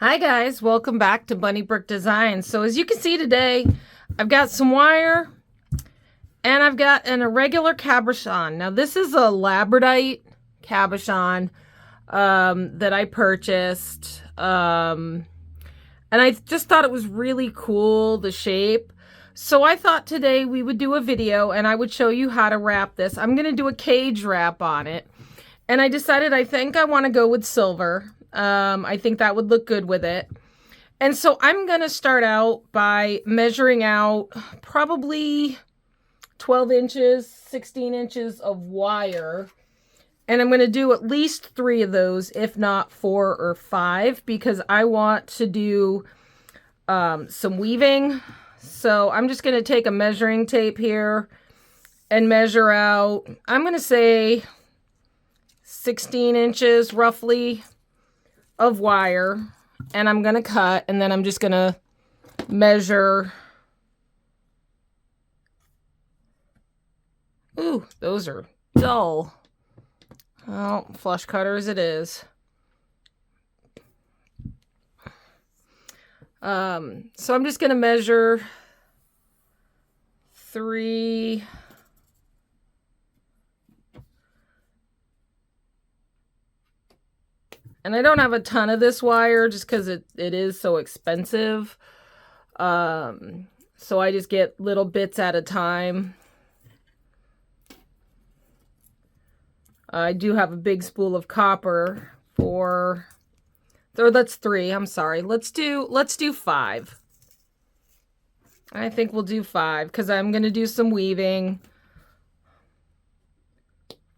Hi guys, welcome back to Bunny Brick Designs. So as you can see today, I've got some wire and I've got an irregular cabochon. Now this is a Labradorite cabochon that I purchased. And I just thought it was really cool, the shape. So I thought today we would do a video and I would show you how to wrap this. I'm going to do a cage wrap on it. And I decided I think I want to go with silver. I think that would look good with it. And so I'm going to start out by measuring out probably 12 inches, 16 inches of wire. And I'm going to do at least 3 of those, if not 4 or 5, because I want to do some weaving. So I'm just going to take a measuring tape here and measure out, I'm going to say 16 inches roughly of wire, and I'm going to cut, and then I'm just going to measure. Ooh, those are dull. Well, flush cutters it is. So I'm just going to measure 3. And I don't have a ton of this wire just because it is so expensive. So I just get little bits at a time. I do have a big spool of copper for, or that's 3, I'm sorry. Let's do 5. I think we'll do 5 because I'm going to do some weaving.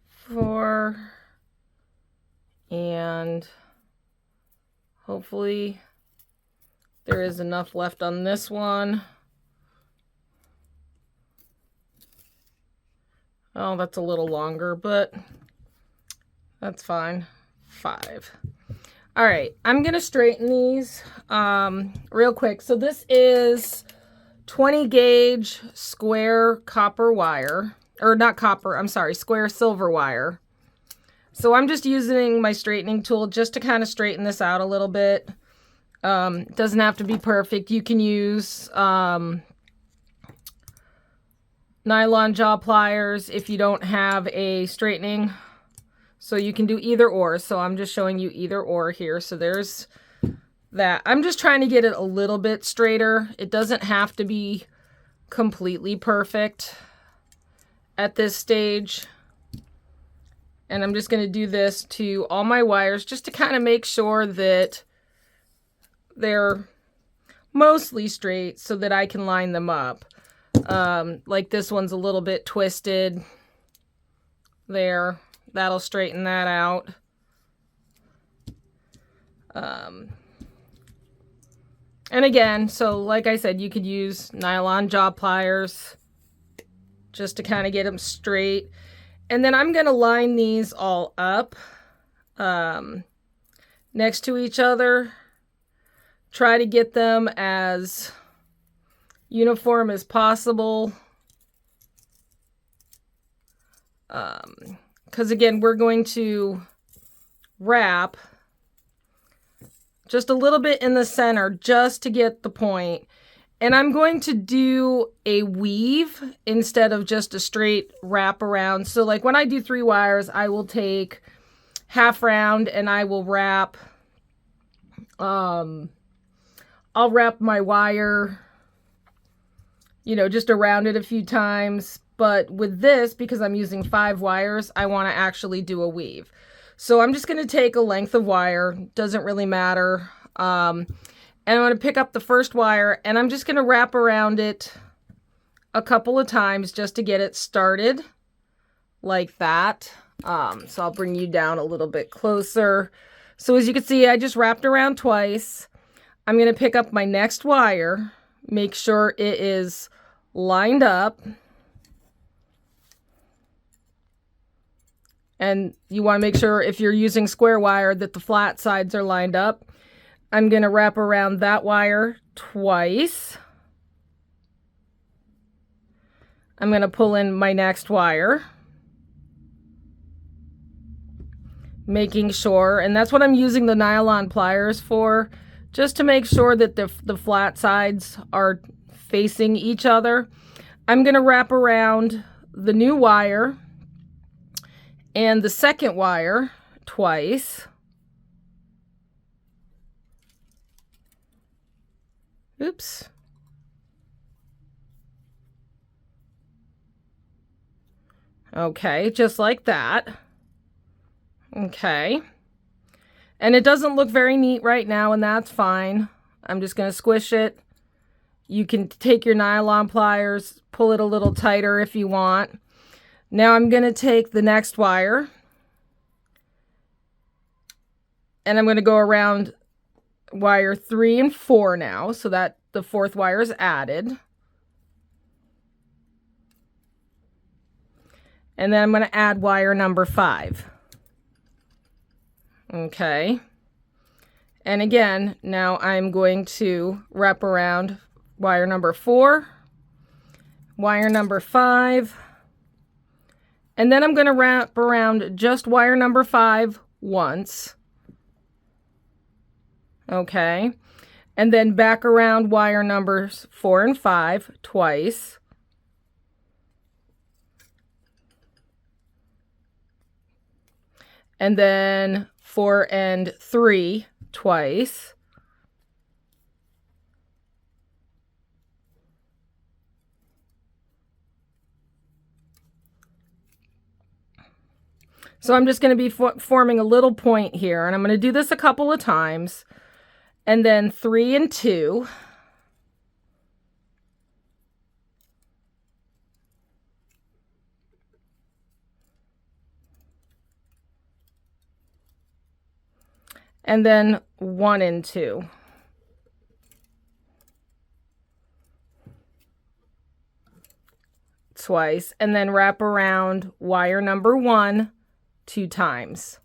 4. And hopefully there is enough left on this one. Oh, that's a little longer, but that's fine. 5. All right, I'm going to straighten these real quick. So this is 20 gauge square copper wire, or not copper, I'm sorry, square silver wire. So I'm just using my straightening tool just to kind of straighten this out a little bit. Doesn't have to be perfect. You can use nylon jaw pliers if you don't have a straightening. So you can do either or. So I'm just showing you either or here. So there's that. I'm just trying to get it a little bit straighter. It doesn't have to be completely perfect at this stage. And I'm just going to do this to all my wires just to kind of make sure that they're mostly straight so that I can line them up. Like this one's a little bit twisted there. That'll straighten that out. And again, so like I said, you could use nylon jaw pliers just to kind of get them straight. And then I'm going to line these all up next to each other. Try to get them as uniform as possible. Because again, we're going to wrap just a little bit in the center just to get the point. And I'm going to do a weave instead of just a straight wrap around. So like when I do 3 wires, I will take half round and I will wrap, I'll wrap my wire, you know, just around it a few times. But with this, because I'm using 5 wires, I want to actually do a weave. So I'm just going to take a length of wire, doesn't really matter. And I'm going to pick up the first wire and I'm just going to wrap around it a couple of times just to get it started like that. So I'll bring you down a little bit closer. So as you can see, I just wrapped around twice. I'm going to pick up my next wire, make sure it is lined up. And you want to make sure if you're using square wire that the flat sides are lined up. I'm going to wrap around that wire twice. I'm going to pull in my next wire. Making sure, and that's what I'm using the nylon pliers for, just to make sure that the flat sides are facing each other. I'm going to wrap around the new wire and the second wire twice. Oops. Okay, just like that. Okay. And it doesn't look very neat right now, and that's fine. I'm just going to squish it. You can take your nylon pliers, pull it a little tighter if you want. Now I'm going to take the next wire, and I'm going to go around wire 3 and 4 now, so that the fourth wire is added. And then I'm going to add wire number 5. Okay. And again, now I'm going to wrap around wire number 4, wire number 5, and then I'm going to wrap around just wire number 5 once. Okay. And then back around wire numbers 4 and 5 twice. And then 4 and 3 twice. So I'm just going to be forming a little point here, and I'm going to do this a couple of times. And then 3 and 2. And then 1 and 2. Twice. And then wrap around wire number 1 2 times.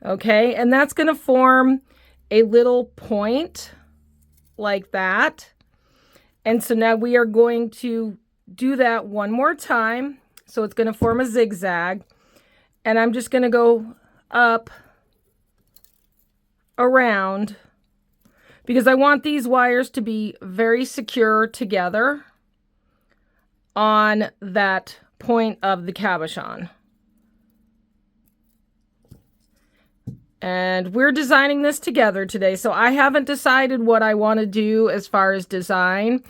Okay, and that's going to form a little point like that. And so now we are going to do that one more time. So it's going to form a zigzag. And I'm just going to go up, around, because I want these wires to be very secure together on that point of the cabochon. And we're designing this together today, so I haven't decided what I want to do as far as design.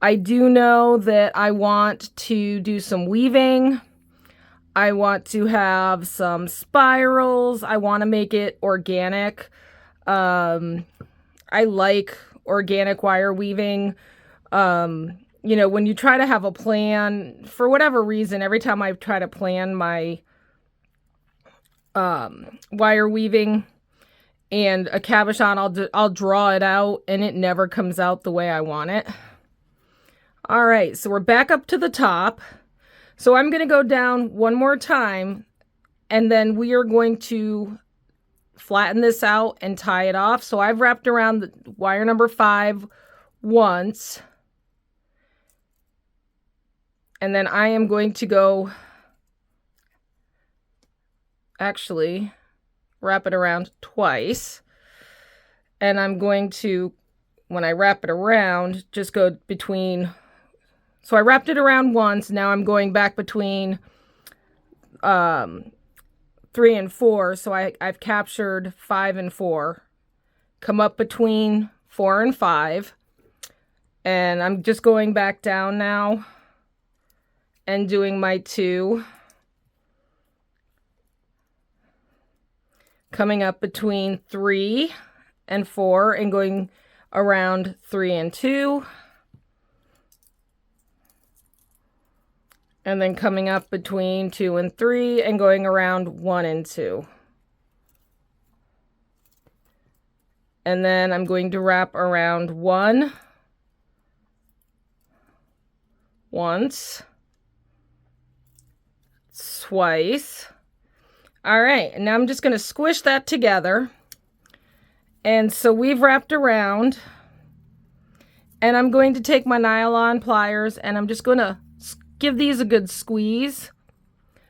I do know that I want to do some weaving. I want to have some spirals. I want to make it organic. I like organic wire weaving. You know, when you try to have a plan, for whatever reason, every time I try to plan my wire weaving and a cabochon, I'll draw it out and it never comes out the way I want it. All right, so we're back up to the top. So I'm going to go down one more time, and then we are going to flatten this out and tie it off. So I've wrapped around the wire number 5 once, and then I am going to go, actually, wrap it around twice. And I'm going to, when I wrap it around, just go between. So I wrapped it around once. Now I'm going back between 3 and 4. So I've captured 5 and 4. Come up between 4 and 5. And I'm just going back down now and doing my 2. Coming up between 3 and 4 and going around 3 and 2. And then coming up between 2 and 3 and going around 1 and 2. And then I'm going to wrap around 1 once, twice. All right, and now I'm just going to squish that together. And so we've wrapped around, and I'm going to take my nylon pliers and I'm just going to give these a good squeeze,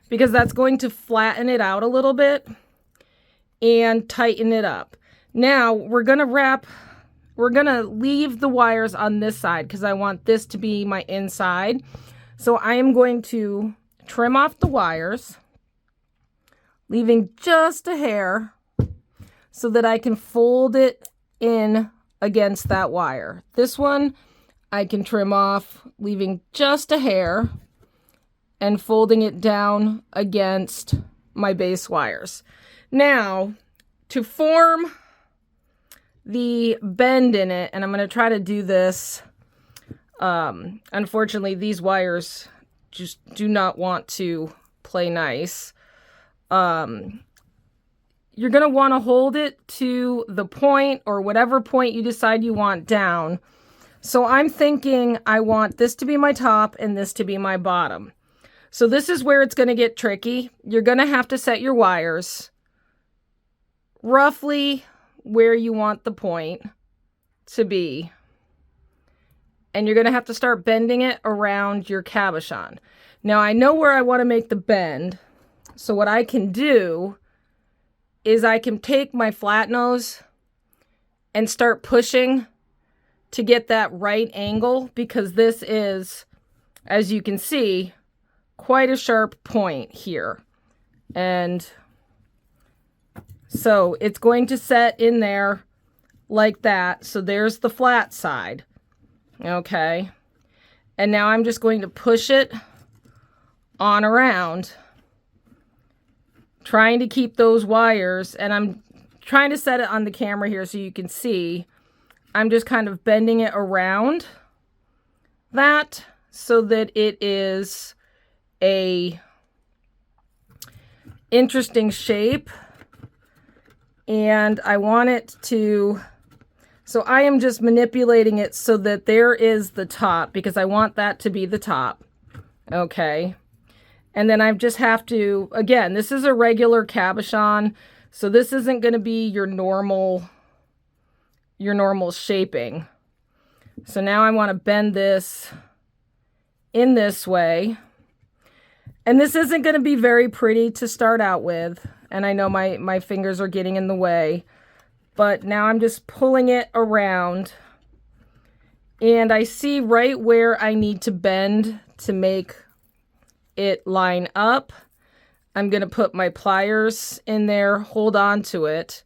because that's going to flatten it out a little bit and tighten it up. Now we're gonna leave the wires on this side because I want this to be my inside. So I am going to trim off the wires, leaving just a hair so that I can fold it in against that wire. This one I can trim off, leaving just a hair and folding it down against my base wires. Now, to form the bend in it, and I'm going to try to do this. Unfortunately, these wires just do not want to play nice. You're going to want to hold it to the point or whatever point you decide you want down. So I'm thinking I want this to be my top and this to be my bottom. So this is where it's going to get tricky. You're going to have to set your wires roughly where you want the point to be. And you're going to have to start bending it around your cabochon. Now I know where I want to make the bend. So what I can do is I can take my flat nose and start pushing to get that right angle, because this is, as you can see, quite a sharp point here. And so it's going to set in there like that. So there's the flat side. Okay. And now I'm just going to push it on around, trying to keep those wires, and I'm trying to set it on the camera here so you can see. I'm just kind of bending it around that so that it is a interesting shape. And I want it to, so I am just manipulating it so that there is the top, because I want that to be the top. Okay. And then I just have to, again, this is a regular cabochon, so this isn't going to be your normal shaping. So now I want to bend this in this way. And this isn't going to be very pretty to start out with. And I know my fingers are getting in the way. But now I'm just pulling it around. And I see right where I need to bend to make it line up. I'm going to put my pliers in there, hold on to it,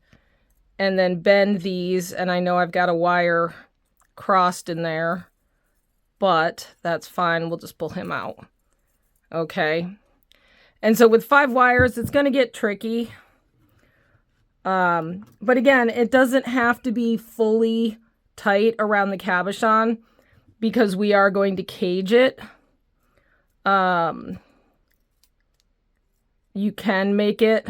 and then bend these. And I know I've got a wire crossed in there, but that's fine. We'll just pull him out. Okay. And so with 5 wires, it's going to get tricky. But again, it doesn't have to be fully tight around the cabochon because we are going to cage it. You can make it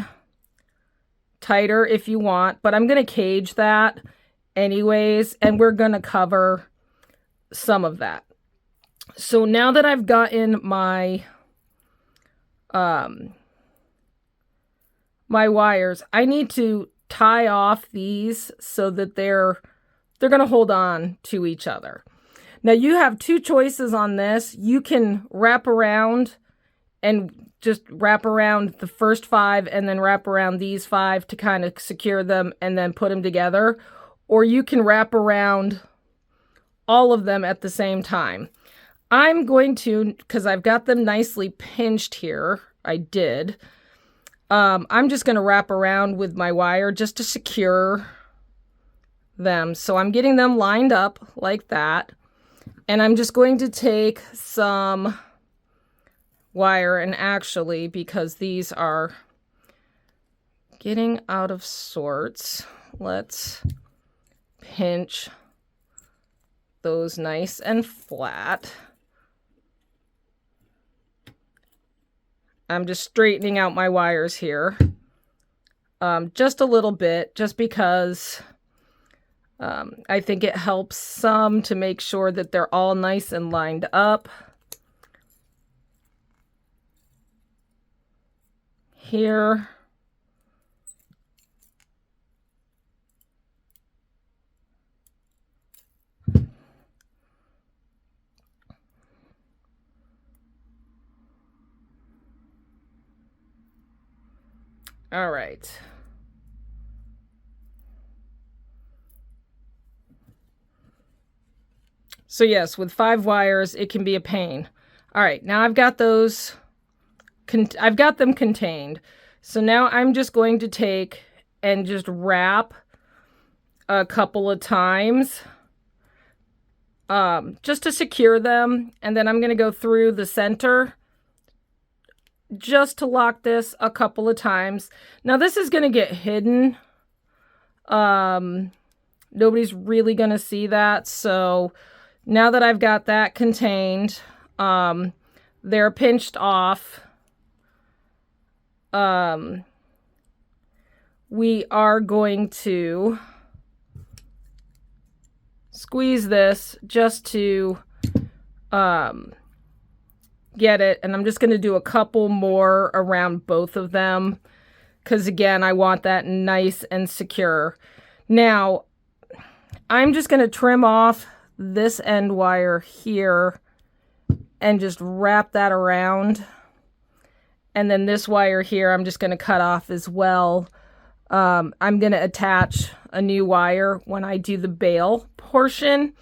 tighter if you want, but I'm going to cage that anyways, and we're going to cover some of that. So now that I've gotten my my wires, I need to tie off these so that they're going to hold on to each other. Now you have 2 choices on this. You can wrap around and just wrap around the first 5 and then wrap around these 5 to kind of secure them and then put them together. Or you can wrap around all of them at the same time. I'm going to, because I've got them nicely pinched here, I did. I'm just going to wrap around with my wire just to secure them. So I'm getting them lined up like that. And I'm just going to take some wire, and actually, because these are getting out of sorts, let's pinch those nice and flat. I'm just straightening out my wires here, just a little bit, just because I think it helps some to make sure that they're all nice and lined up. Here. All right. So yes, with 5 wires, it can be a pain. All right, now I've got those, I've got them contained. So now I'm just going to take and just wrap a couple of times just to secure them. And then I'm going to go through the center just to lock this a couple of times. Now this is going to get hidden. Nobody's really going to see that. So now that I've got that contained, they're pinched off. We are going to squeeze this just to get it, and I'm just going to do a couple more around both of them because again I want that nice and secure. Now I'm just going to trim off this end wire here and just wrap that around, and then this wire here I'm just going to cut off as well. I'm going to attach a new wire when I do the bail portion.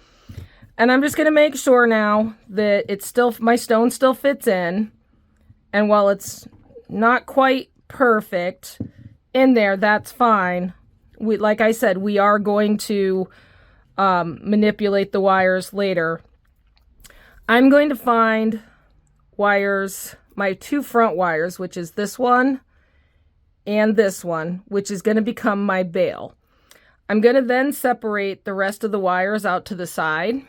And I'm just going to make sure now that it's still, my stone still fits in. And while it's not quite perfect in there, that's fine. Like I said, we are going to manipulate the wires later. I'm going to find wires, my 2 front wires, which is this one and this one, which is going to become my bail. I'm going to then separate the rest of the wires out to the side,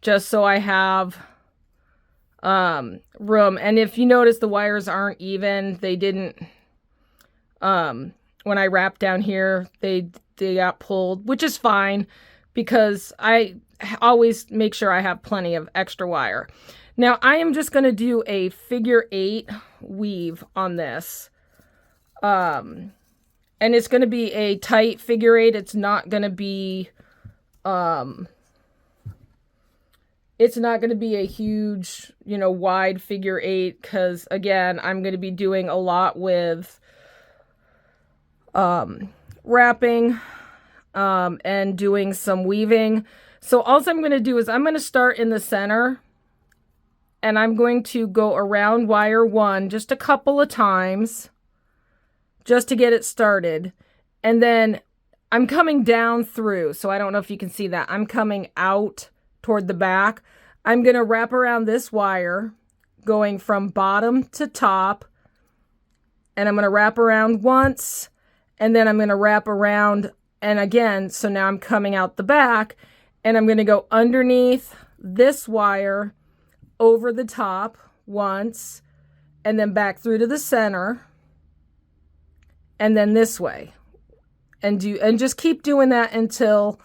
just so I have room. And if you notice the wires aren't even, they didn't, when I wrapped down here, they got pulled, which is fine because I always make sure I have plenty of extra wire. Now I am just going to do a figure 8 weave on this. And it's going to be a tight figure 8. It's not going to be, it's not going to be a huge, you know, wide figure 8. Cause again, I'm going to be doing a lot with, wrapping, and doing some weaving. So all I'm going to do is I'm going to start in the center, and I'm going to go around wire 1 just a couple of times just to get it started. And then I'm coming down through. So I don't know if you can see that. I'm coming out toward the back. I'm going to wrap around this wire going from bottom to top. And I'm going to wrap around once. And then I'm going to wrap around. And again, so now I'm coming out the back. And I'm going to go underneath this wire, over the top once, and then back through to the center, and then this way, and just keep doing that until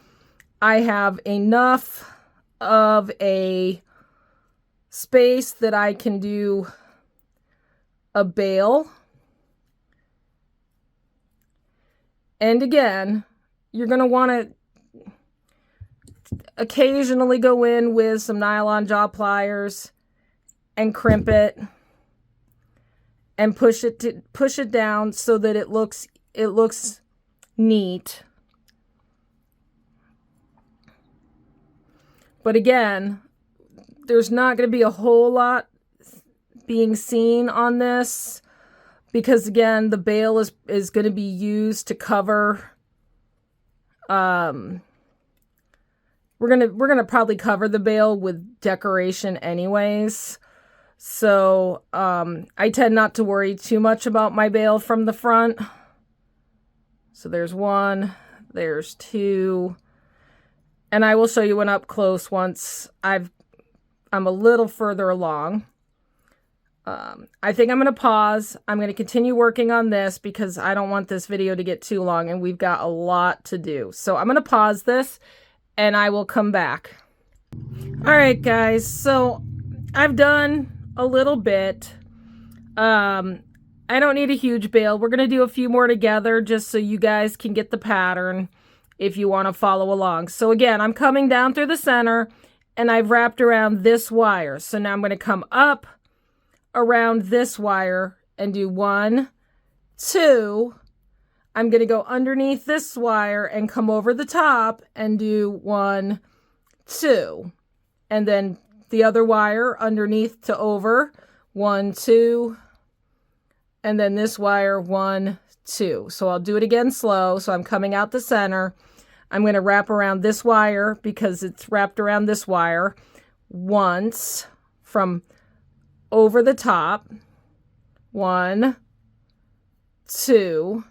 I have enough of a space that I can do a bail. And again, you're going to want to occasionally go in with some nylon jaw pliers and crimp it and push it down so that it looks neat. But again, there's not going to be a whole lot being seen on this because again, the bail is going to be used to cover we're gonna probably cover the bail with decoration anyways. So I tend not to worry too much about my bail from the front. So there's 1, there's 2, and I will show you one up close once I'm a little further along. I think I'm gonna pause. I'm gonna continue working on this because I don't want this video to get too long and we've got a lot to do. So I'm gonna pause this and I will come back. All right, guys, so I've done a little bit. I don't need a huge bail. We're going to do a few more together just so you guys can get the pattern if you want to follow along. So again, I'm coming down through the center and I've wrapped around this wire. So now I'm going to come up around this wire and do 1, 2. I'm going to go underneath this wire and come over the top and do 1, 2. And then the other wire underneath to over, 1, 2. And then this wire, 1, 2. So I'll do it again slow. So I'm coming out the center. I'm going to wrap around this wire because it's wrapped around this wire once from over the top. 1, 2.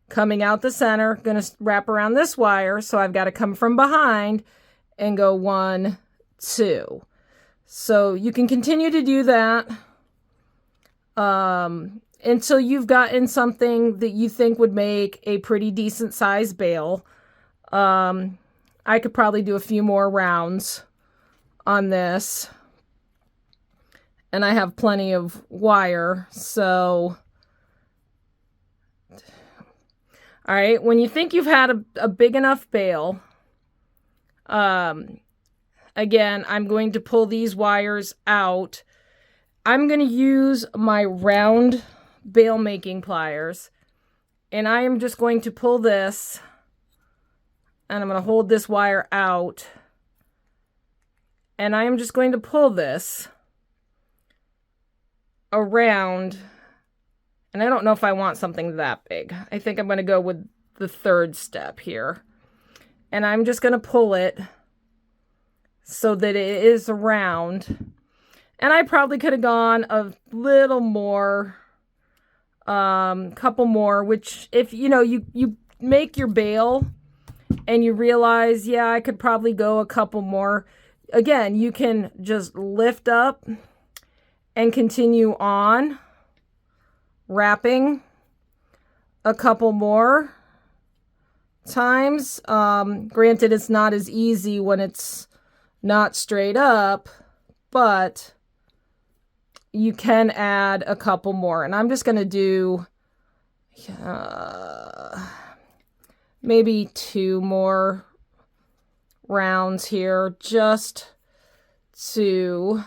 Coming out the center, going to wrap around this wire. So I've got to come from behind and go 1, 2. So you can continue to do that until you've gotten something that you think would make a pretty decent size bail. I could probably do a few more rounds on this. And I have plenty of wire, so... All right, when you think you've had a big enough bail, again, I'm going to pull these wires out. I'm going to use my round bail making pliers, and I am just going to pull this, and I'm going to hold this wire out, and I am just going to pull this around. And I don't know if I want something that big. I think I'm going to go with the third step here. And I'm just going to pull it so that it is round. And I probably could have gone a little more, couple more, which if, you know, you make your bail and you realize, yeah, I could probably go a couple more. Again, you can just lift up and continue on. Wrapping a couple more times. Granted, it's not as easy when it's not straight up, but you can add a couple more. And I'm just going to do maybe 2 more rounds here just to,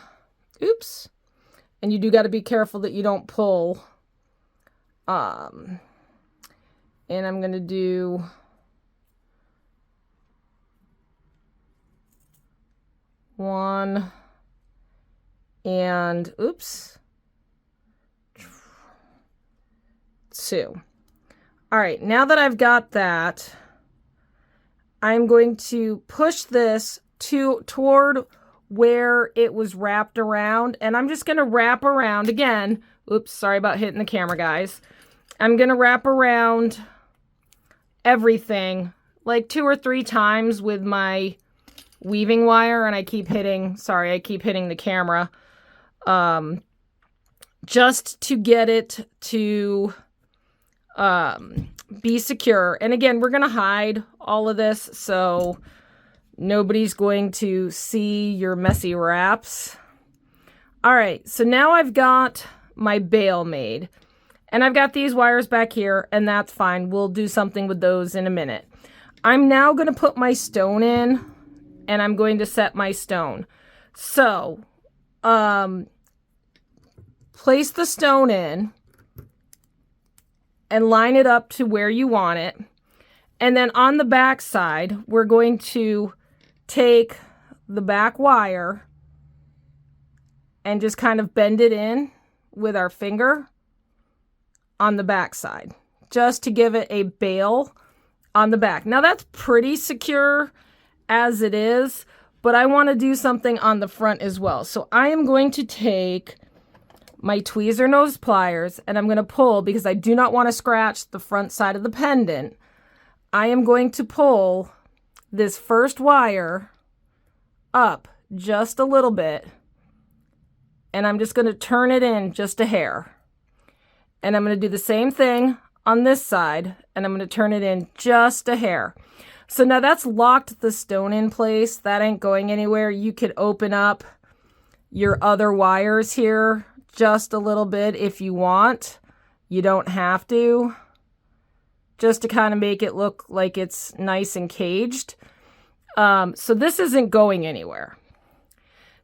oops. And you do got to be careful that you don't pull. And I'm going to do one and oops, 2. All right, now that I've got that, I'm going to push this toward where it was wrapped around, and I'm just going to wrap around again. Oops, sorry about hitting the camera, guys. I'm going to wrap around everything like 2 or 3 times with my weaving wire, and I keep hitting the camera, just to get it to be secure. And again, we're going to hide all of this, so nobody's going to see your messy wraps. All right, so now I've got my bail made. And I've got these wires back here, and that's fine. We'll do something with those in a minute. I'm now going to put my stone in, and I'm going to set my stone. So, place the stone in, and line it up to where you want it. And then on the back side, we're going to take the back wire and just kind of bend it in with our finger on the back side, just to give it a bail on the back. Now that's pretty secure as it is, but I want to do something on the front as well. So I am going to take my tweezer nose pliers and I'm going to pull, because I do not want to scratch the front side of the pendant. I am going to pull this first wire up just a little bit, and I'm just going to turn it in just a hair. And I'm going to do the same thing on this side, and I'm going to turn it in just a hair. So now that's locked the stone in place. That ain't going anywhere. You could open up your other wires here just a little bit if you want. You don't have to. Just to kind of make it look like it's nice and caged. So this isn't going anywhere.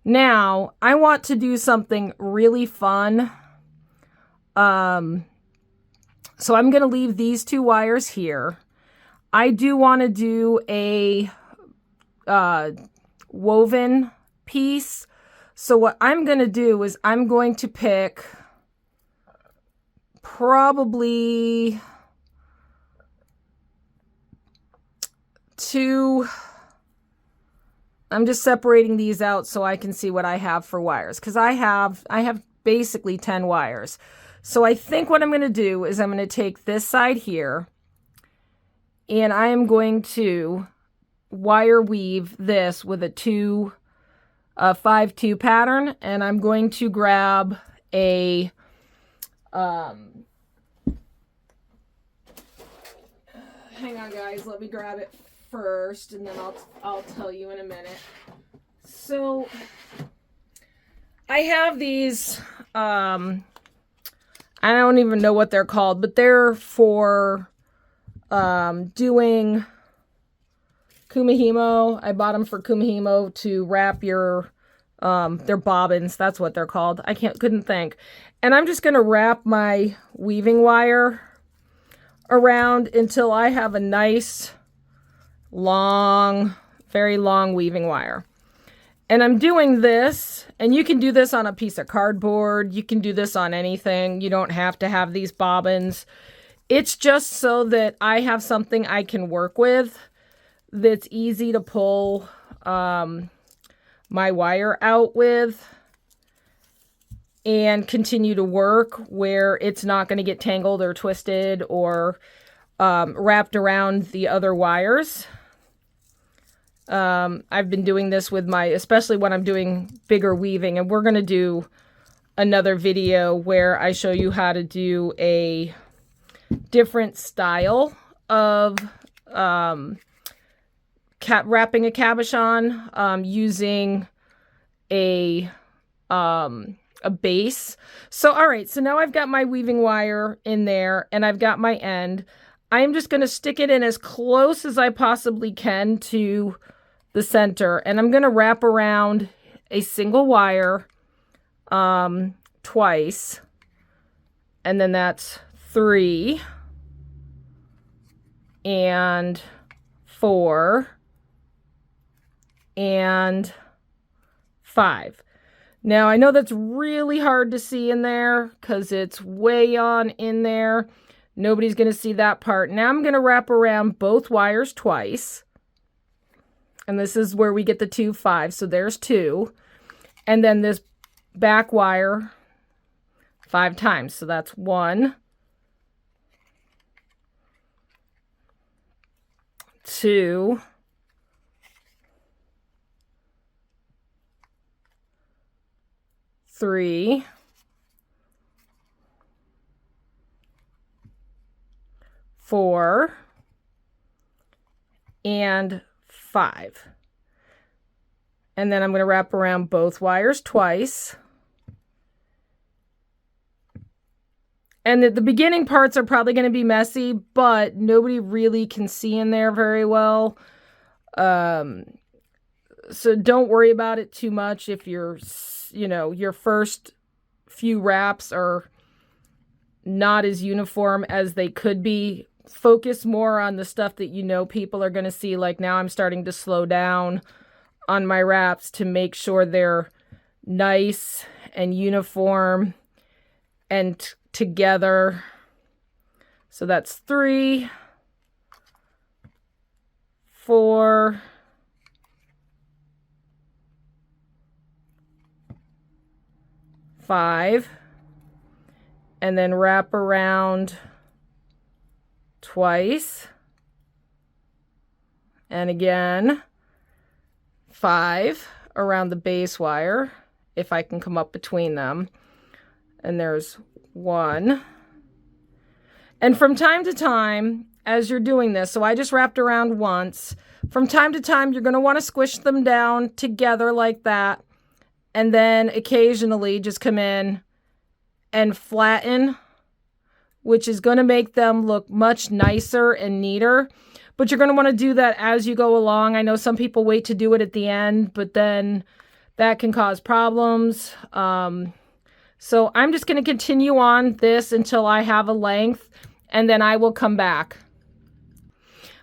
Now, I want to do something really fun. So I'm going to leave these 2 wires here. I do want to do a woven piece. So what I'm going to do is I'm going to pick probably 2. I'm just separating these out so I can see what I have for wires, because I have basically 10 wires. So I think what I'm going to do is I'm going to take this side here and I am going to wire weave this with a 5-2 pattern, and I'm going to grab a hang on guys, let me grab it first and then I'll tell you in a minute. So I have these I don't even know what they're called, but they're for doing kumihimo. I bought them for kumihimo to wrap your they're bobbins, that's what they're called. I couldn't think. And I'm just going to wrap my weaving wire around until I have a nice long, very long weaving wire. And I'm doing this, and you can do this on a piece of cardboard. You can do this on anything. You don't have to have these bobbins. It's just so that I have something I can work with that's easy to pull my wire out with and continue to work where it's not going to get tangled or twisted or wrapped around the other wires. I've been doing this with especially when I'm doing bigger weaving, and we're going to do another video where I show you how to do a different style of wrapping a cabochon using a base. So, all right, so now I've got my weaving wire in there and I've got my end. I am just going to stick it in as close as I possibly can to the center, and I'm going to wrap around a single wire twice, and then that's 3 and 4 and 5. Now I know that's really hard to see in there because it's way on in there. Nobody's going to see that part. Now I'm going to wrap around both wires twice. And this is where we get the 2 5. So there's 2. And then this back wire 5 times. So that's 1, 2, 3, 4, and 5. And then I'm going to wrap around both wires twice. And the beginning parts are probably going to be messy, but nobody really can see in there very well. So don't worry about it too much if your first few wraps are not as uniform as they could be. Focus more on the stuff that people are going to see. Like now I'm starting to slow down on my wraps to make sure they're nice and uniform and together. So that's 3, 4, 5, and then wrap around twice, and again 5 around the base wire if I can come up between them, and there's 1. And from time to time as you're doing this, so I just wrapped around once, from time to time you're going to want to squish them down together like that, and then occasionally just come in and flatten, which is going to make them look much nicer and neater. But you're going to want to do that as you go along. I know some people wait to do it at the end, but then that can cause problems. So I'm just going to continue on this until I have a length. and then I will come back.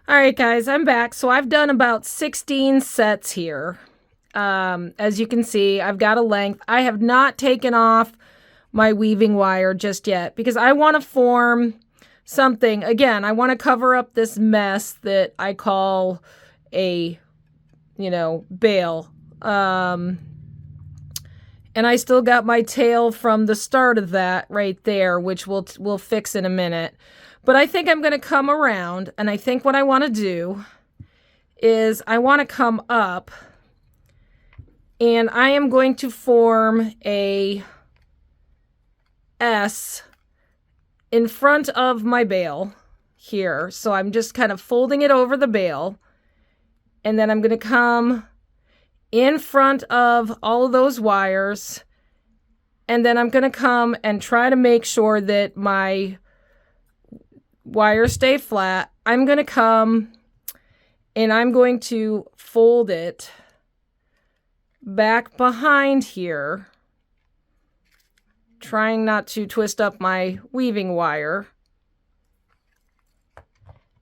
All right, guys, I'm back. So I've done about 16 sets here. As you can see, I've got a length. I have not taken off my weaving wire just yet because I want to form something. Again, I want to cover up this mess that I call a, bail. And I still got my tail from the start of that right there, which we'll fix in a minute. But I think I'm going to come around, and I think what I want to do is I want to come up, and I am going to form a S in front of my bail here. So I'm just kind of folding it over the bail, and then I'm going to come in front of all of those wires, and then I'm going to come and try to make sure that my wires stay flat. I'm going to come and I'm going to fold it back behind here, trying not to twist up my weaving wire.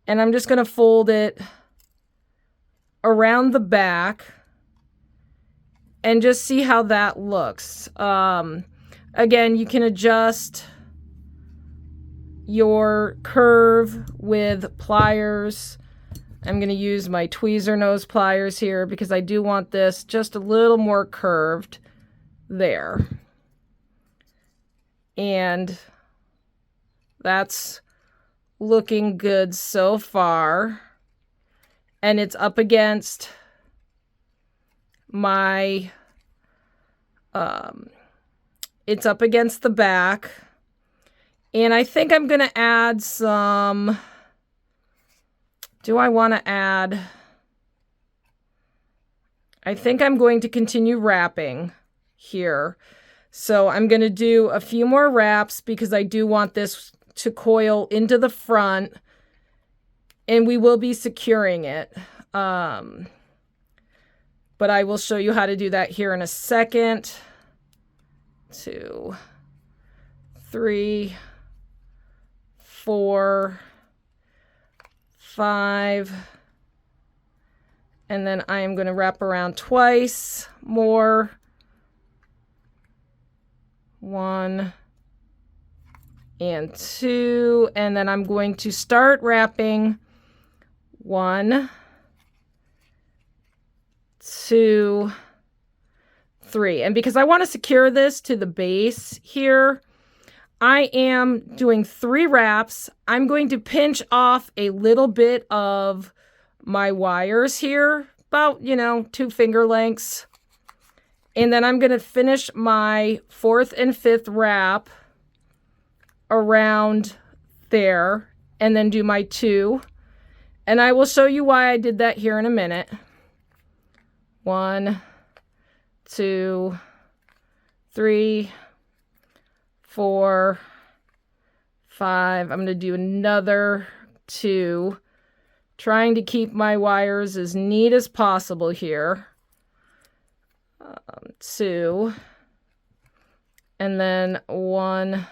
And I'm just going to fold it around the back and just see how that looks. Again, you can adjust your curve with pliers. I'm going to use my tweezer nose pliers here because I do want this just a little more curved there. And that's looking good so far. And it's up against my, it's up against the back. And I think I'm going to add some, do I want to add, I think I'm going to continue wrapping here. So I'm going to do a few more wraps because I do want this to coil into the front, and we will be securing it. But I will show you how to do that here in a second. 2, 3, 4, 5, and then I am going to wrap around twice more. 1 and 2, and then I'm going to start wrapping 1, 2, 3. And because I want to secure this to the base here, I am doing 3 wraps. I'm going to pinch off a little bit of my wires here, about, 2 finger lengths. And then I'm going to finish my 4th and 5th wrap around there, and then do my 2. And I will show you why I did that here in a minute. 1, 2, 3, 4, 5. I'm going to do another 2, trying to keep my wires as neat as possible here. 2, and then 1,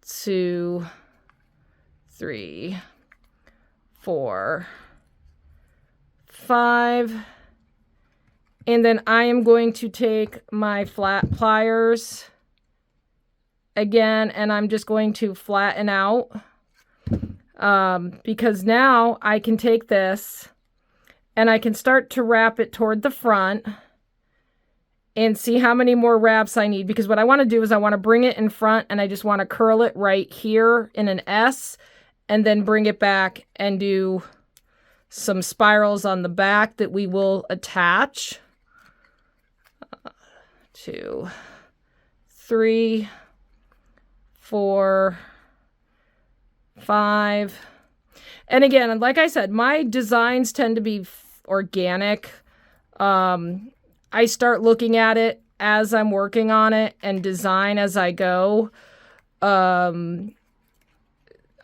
2, 3, 4, 5, and then I am going to take my flat pliers again, and I'm just going to flatten out, because now I can take this and I can start to wrap it toward the front and see how many more wraps I need, because what I want to do is I want to bring it in front, and I just want to curl it right here in an S, and then bring it back and do some spirals on the back that we will attach. 2, 3, 4, 5. And again, like I said, my designs tend to be organic. I start looking at it as I'm working on it and design as I go. I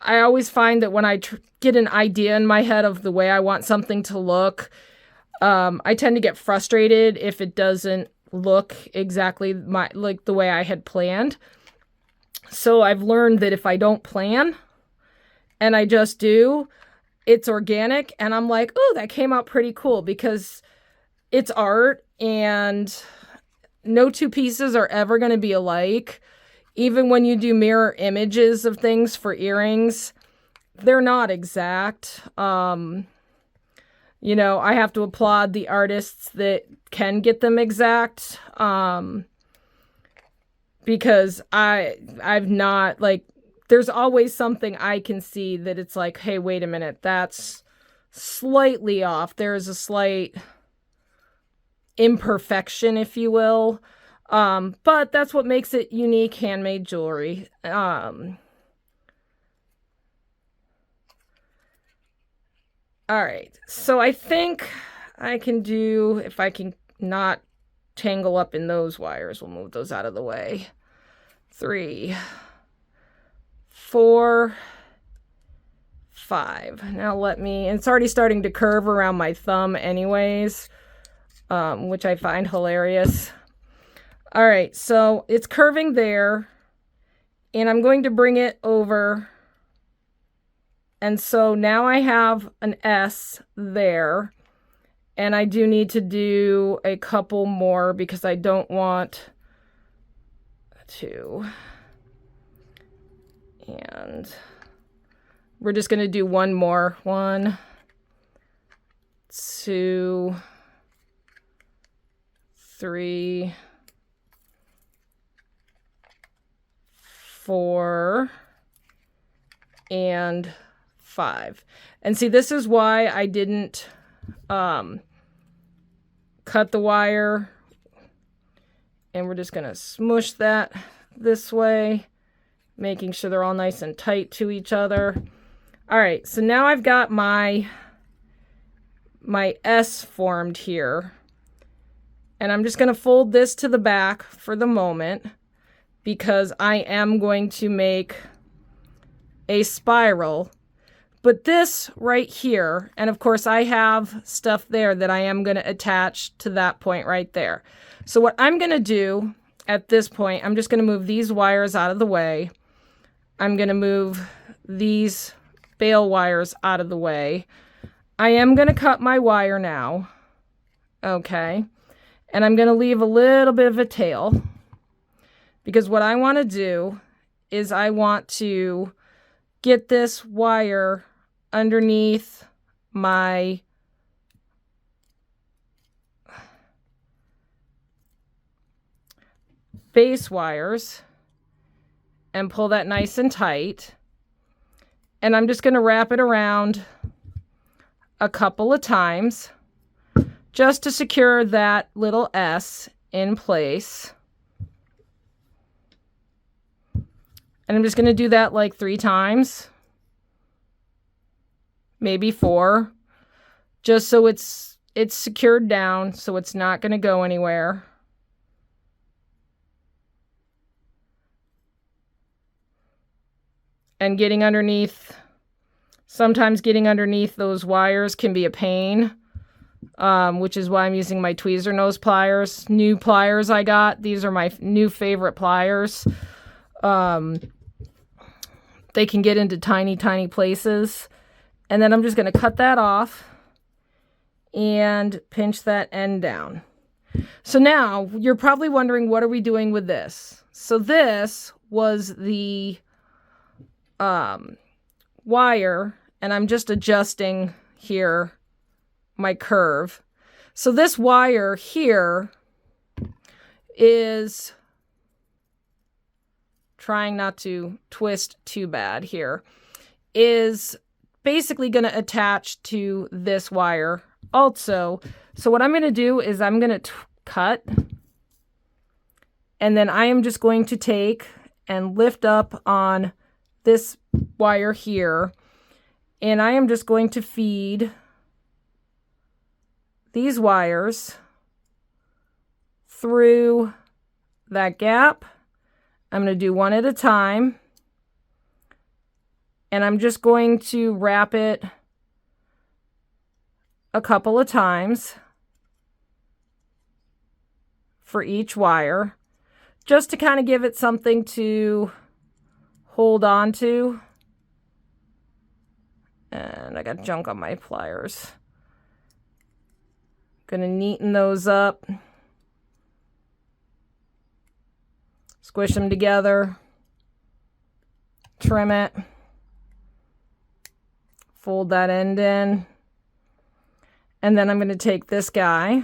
always find that when I get an idea in my head of the way I want something to look, I tend to get frustrated if it doesn't look exactly like the way I had planned. So I've learned that if I don't plan, and I just do. It's organic, and I'm like, oh, that came out pretty cool because it's art, and no two pieces are ever going to be alike. Even when you do mirror images of things for earrings, they're not exact. You know, I have to applaud the artists that can get them exact. Because I've not, like, there's always something I can see that it's like, hey, wait a minute, that's slightly off. There's a slight imperfection, if you will. But that's what makes it unique handmade jewelry. All right, so I think I can do, if I can not tangle up in those wires, we'll move those out of the way. 3, 4, 5. Now let me, and it's already starting to curve around my thumb anyways, which I find hilarious. All right, so it's curving there, and I'm going to bring it over. And so now I have an S there, and I do need to do a couple more because I don't want to. And we're just going to do one more. 1, 2, 3, 4, and 5. And see, this is why I didn't cut the wire. And we're just going to smush that this way, making sure they're all nice and tight to each other. All right, so now I've got my S formed here. And I'm just going to fold this to the back for the moment because I am going to make a spiral. But this right here, and of course I have stuff there that I am going to attach to that point right there. So what I'm going to do at this point, I'm just going to move these wires out of the way. I'm going to move these bail wires out of the way. I am going to cut my wire now. Okay. And I'm going to leave a little bit of a tail because what I want to do is I want to get this wire underneath my base wires and pull that nice and tight. And I'm just going to wrap it around a couple of times just to secure that little S in place. And I'm just going to do that like 3 times, maybe 4, just so it's secured down, so it's not going to go anywhere. And getting underneath, sometimes getting underneath those wires can be a pain, which is why I'm using my tweezer nose pliers. New pliers I got. These are my new favorite pliers. They can get into tiny, tiny places. And then I'm just going to cut that off and pinch that end down. So now you're probably wondering, what are we doing with this? So this was the wire, and I'm just adjusting here my curve. So this wire here is, trying not to twist too bad here, is basically going to attach to this wire also. So what I'm going to do is I'm going to cut, and then I am just going to take and lift up on this wire here, and I am just going to feed these wires through that gap. I'm going to do one at a time, and I'm just going to wrap it a couple of times for each wire, just to kind of give it something to hold on to. And I got junk on my pliers. Gonna neaten those up. Squish them together. Trim it. Fold that end in. And then I'm going to take this guy.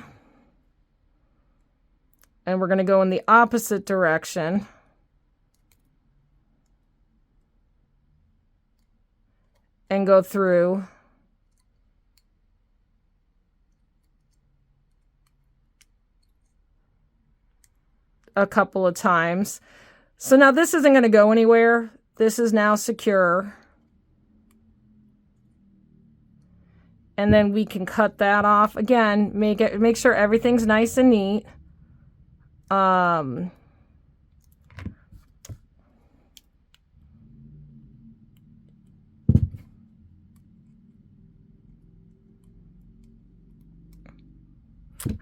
And we're going to go in the opposite direction. And go through a couple of times. So now this isn't going to go anywhere. This is now secure. And then we can cut that off. Again, make sure everything's nice and neat. All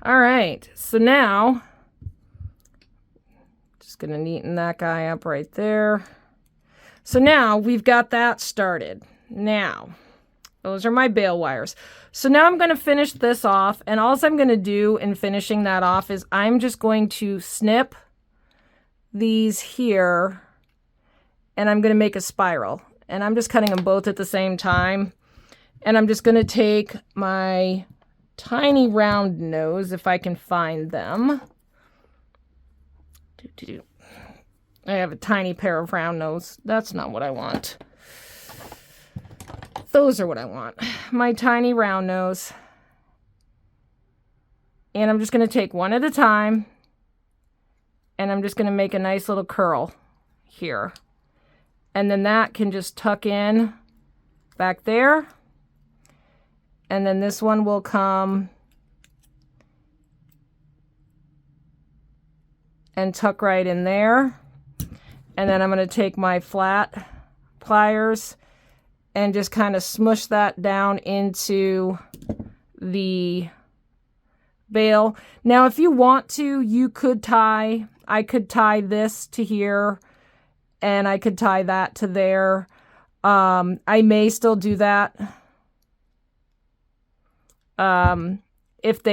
right, so now just gonna neaten that guy up right there. So now we've got that started. Now, those are my bail wires. So now I'm gonna finish this off, and all I'm gonna do in finishing that off is I'm just going to snip these here, and I'm gonna make a spiral. And I'm just cutting them both at the same time. And I'm just gonna take my tiny round nose, if I can find them. I have a tiny pair of round nose. That's not what I want. Those are what I want. My tiny round nose. And I'm just going to take one at a time. And I'm just going to make a nice little curl here. And then that can just tuck in back there. And then this one will come and tuck right in there. And then I'm going to take my flat pliers and just kind of smush that down into the bail. Now, if you want to, you could tie, I could tie this to here, and I could tie that to there. I may still do that. If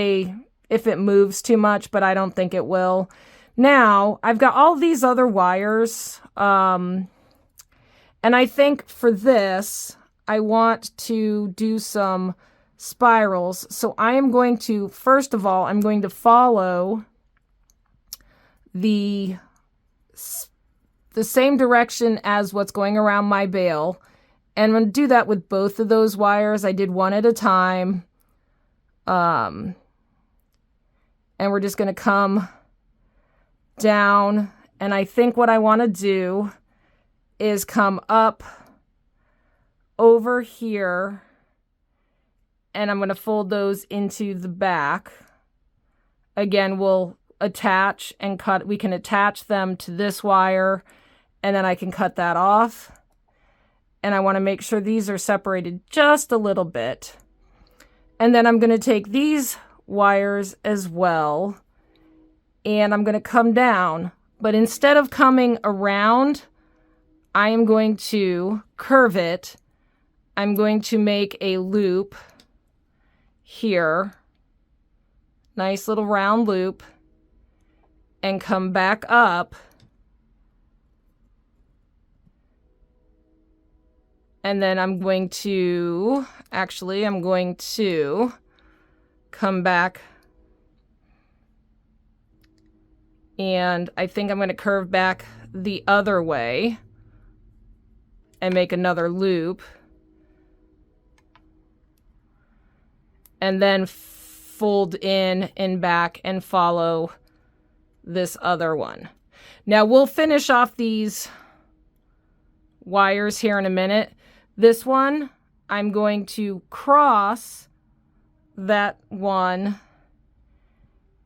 it moves too much, but I don't think it will. Now, I've got all these other wires, and I think for this, I want to do some spirals. So I am going to, first of all, I'm going to follow the same direction as what's going around my bail. And I'm going to do that with both of those wires. I did one at a time. And we're just going to come down. And I think what I want to do is come up over here, and I'm going to fold those into the back. Again, we'll attach and cut. We can attach them to this wire, and then I can cut that off. And I want to make sure these are separated just a little bit. And then I'm going to take these wires as well, and I'm going to come down. But instead of coming around, I am going to curve it. I'm going to make a loop here. Nice little round loop. And come back up. And then I'm going to come back. And I think I'm going to curve back the other way and make another loop. And then fold in and back and follow this other one. Now we'll finish off these wires here in a minute. This one, I'm going to cross that one.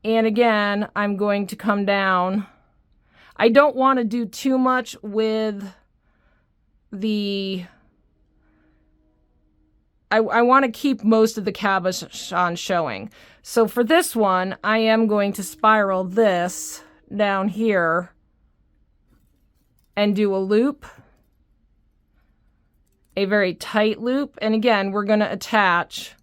And again, I'm going to come down. I don't want to do too much with the... I want to keep most of the cabochon showing. So for this one, I am going to spiral this down here and do a loop a very tight loop. And again, we're going to attach,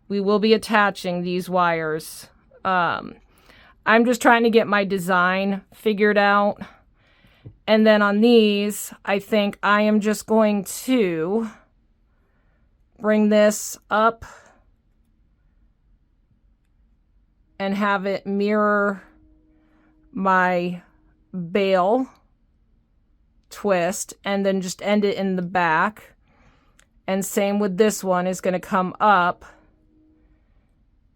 we will be attaching these wires. I'm just trying to get my design figured out. And then on these, I think I am just going to bring this up and have it mirror my bail twist, and then just end it in the back. And same with this one, is going to come up.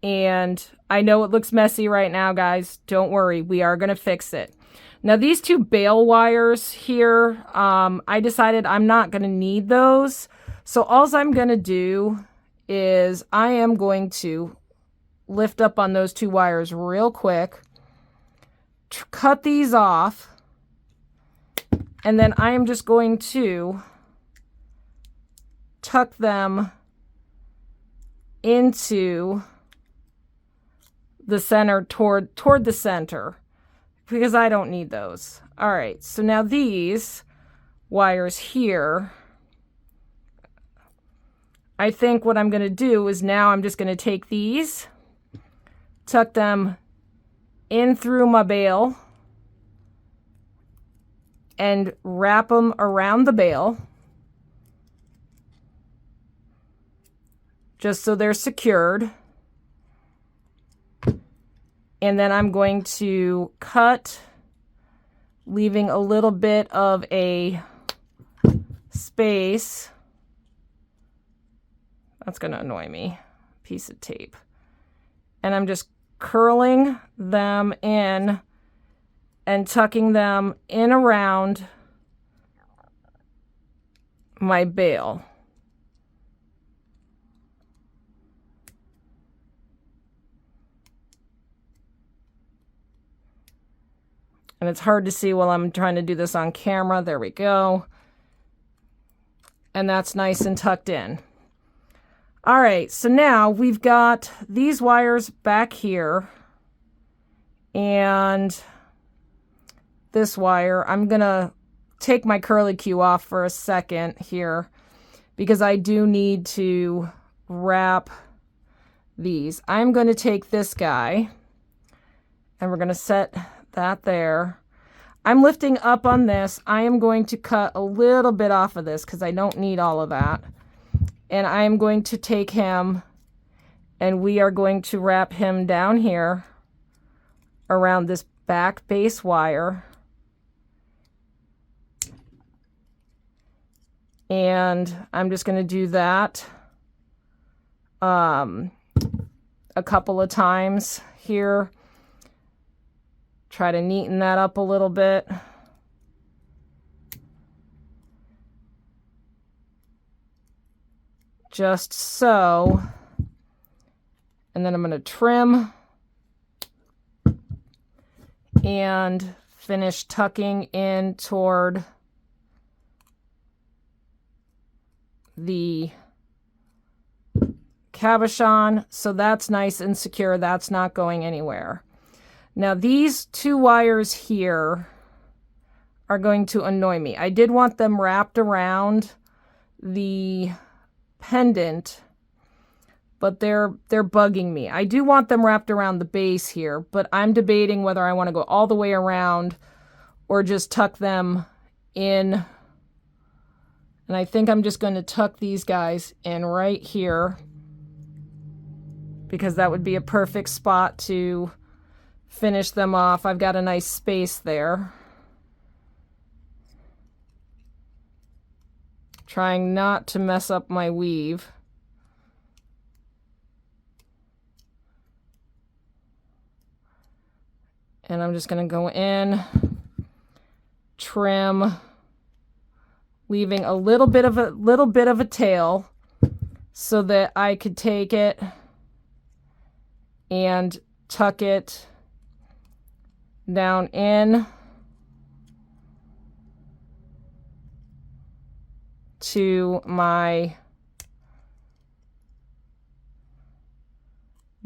And I know it looks messy right now, guys. Don't worry, we are going to fix it. Now these two bail wires here, I decided I'm not going to need those. So all I'm going to do is I am going to lift up on those two wires real quick, cut these off, and then I am just going to tuck them into the center, toward the center, because I don't need those. All right, so now these wires here, I think what I'm going to do is now I'm just going to take these, tuck them in through my bail, and wrap them around the bail, just so they're secured. And then I'm going to cut, leaving a little bit of a space. That's going to annoy me. Piece of tape. And I'm just curling them in and tucking them in around my bail. And it's hard to see while I'm trying to do this on camera. There we go. And that's nice and tucked in. All right, so now we've got these wires back here. And this wire, I'm going to take my curly Q off for a second here, because I do need to wrap these. I'm going to take this guy, and we're going to set that there. I'm lifting up on this. I am going to cut a little bit off of this because I don't need all of that. And I am going to take him, and we are going to wrap him down here around this back base wire. And I'm just going to do that a couple of times here. Try to neaten that up a little bit. Just so. And then I'm going to trim and finish tucking in toward the cabochon. So that's nice and secure. That's not going anywhere. Now these two wires here are going to annoy me. I did want them wrapped around the pendant, but they're bugging me. I do want them wrapped around the base here, but I'm debating whether I want to go all the way around or just tuck them in. And I think I'm just going to tuck these guys in right here, because that would be a perfect spot to finish them off. I've got a nice space there. Trying not to mess up my weave. And I'm just going to go in, trim, leaving a little bit of a tail so that I could take it and tuck it down in to my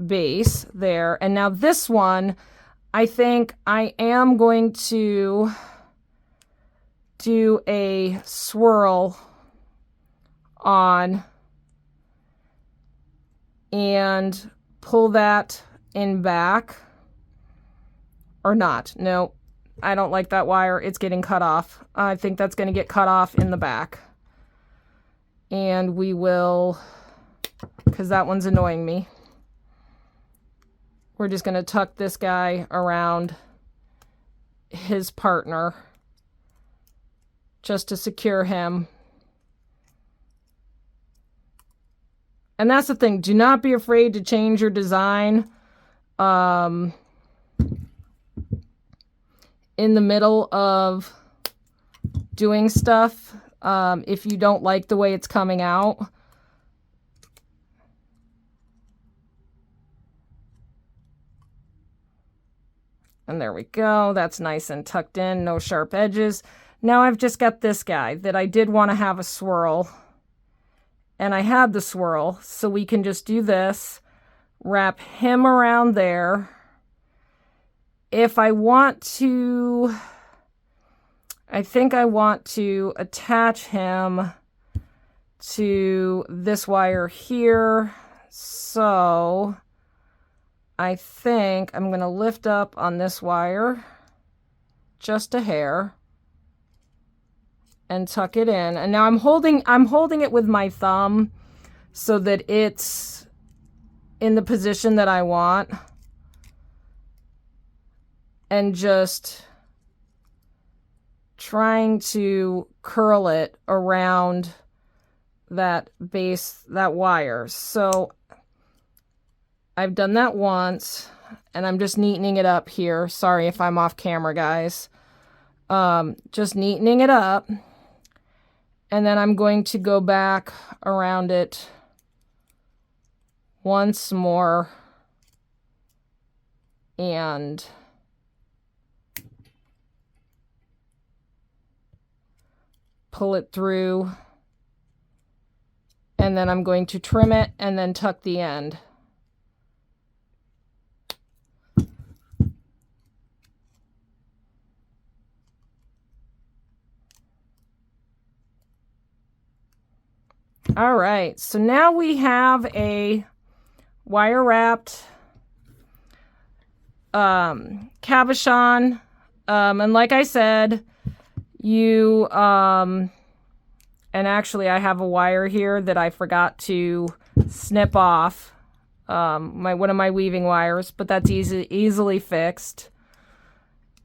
base there. And now this one, I think I am going to do a swirl on and pull that in back. Or not. No, I don't like that wire. It's getting cut off. I think that's going to get cut off in the back. And we will, because that one's annoying me. We're just going to tuck this guy around his partner just to secure him. And that's the thing. Do not be afraid to change your design in the middle of doing stuff if you don't like the way it's coming out. And there we go. That's nice and tucked in, no sharp edges. Now I've just got this guy that I did want to have a swirl. And I had the swirl, so we can just do this, wrap him around there. If I want to, I think I want to attach him to this wire here. So I think I'm going to lift up on this wire just a hair and tuck it in. And now I'm holding it with my thumb so that it's in the position that I want. And just trying to curl it around that base, that wire. So I've done that once, and I'm just neatening it up here. Sorry if I'm off camera, guys. Just neatening it up. And then I'm going to go back around it once more and pull it through, and then I'm going to trim it and then tuck the end. All right, so now we have a wire wrapped cabochon, and like I said, you and actually I have a wire here that I forgot to snip off, one of my weaving wires, but that's easily fixed.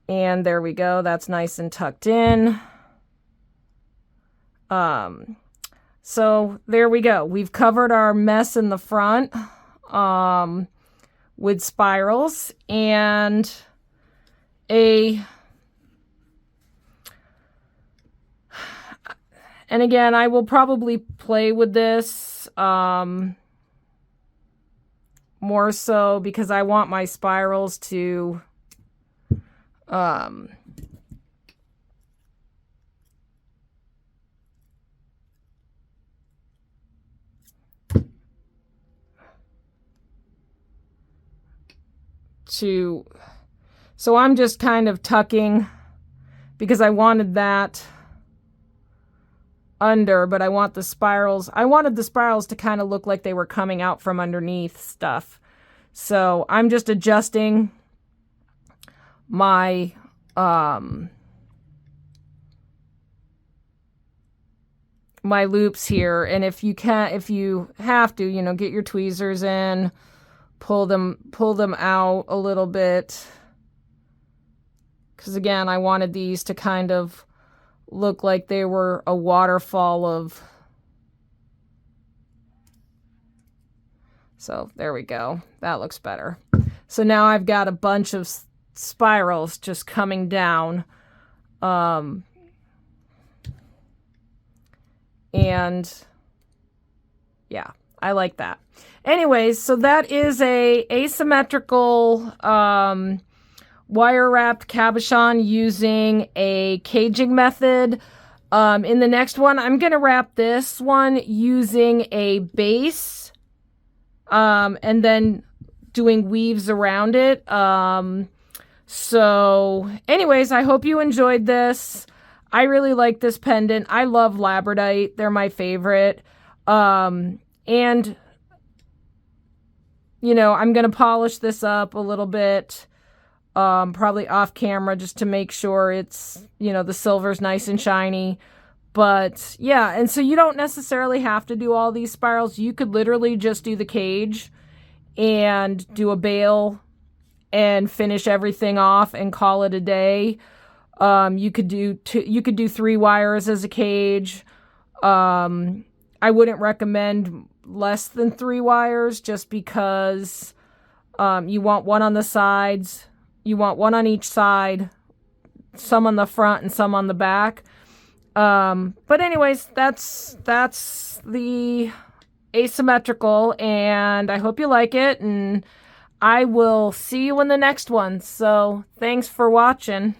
And there we go, that's nice and tucked in. So there we go, we've covered our mess in the front with spirals and and again, I will probably play with this more so because I want my spirals to so I'm just kind of tucking because I wanted that under, but I wanted the spirals to kind of look like they were coming out from underneath stuff. So I'm just adjusting my my loops here, and if you have to, get your tweezers in, pull them out a little bit, because again, I wanted these to kind of look like they were a waterfall of. So there we go, that looks better. So now I've got a bunch of spirals just coming down, and yeah, I like that. Anyways, so that is a asymmetrical wire wrapped cabochon using a caging method. In the next one, I'm going to wrap this one using a base, and then doing weaves around it. So anyways, I hope you enjoyed this. I really like this pendant. I love Labradorite. They're my favorite. And, you know, I'm going to polish this up a little bit, probably off camera, just to make sure it's, you know, the silver's nice and shiny. But yeah, and so you don't necessarily have to do all these spirals. You could literally just do the cage and do a bail and finish everything off and call it a day. You could do 3 wires as a cage. I wouldn't recommend less than 3 wires, just because you want one on the sides, you want one on each side, some on the front and some on the back. But anyways, that's the asymmetrical, and I hope you like it, and I will see you in the next one. So thanks for watching.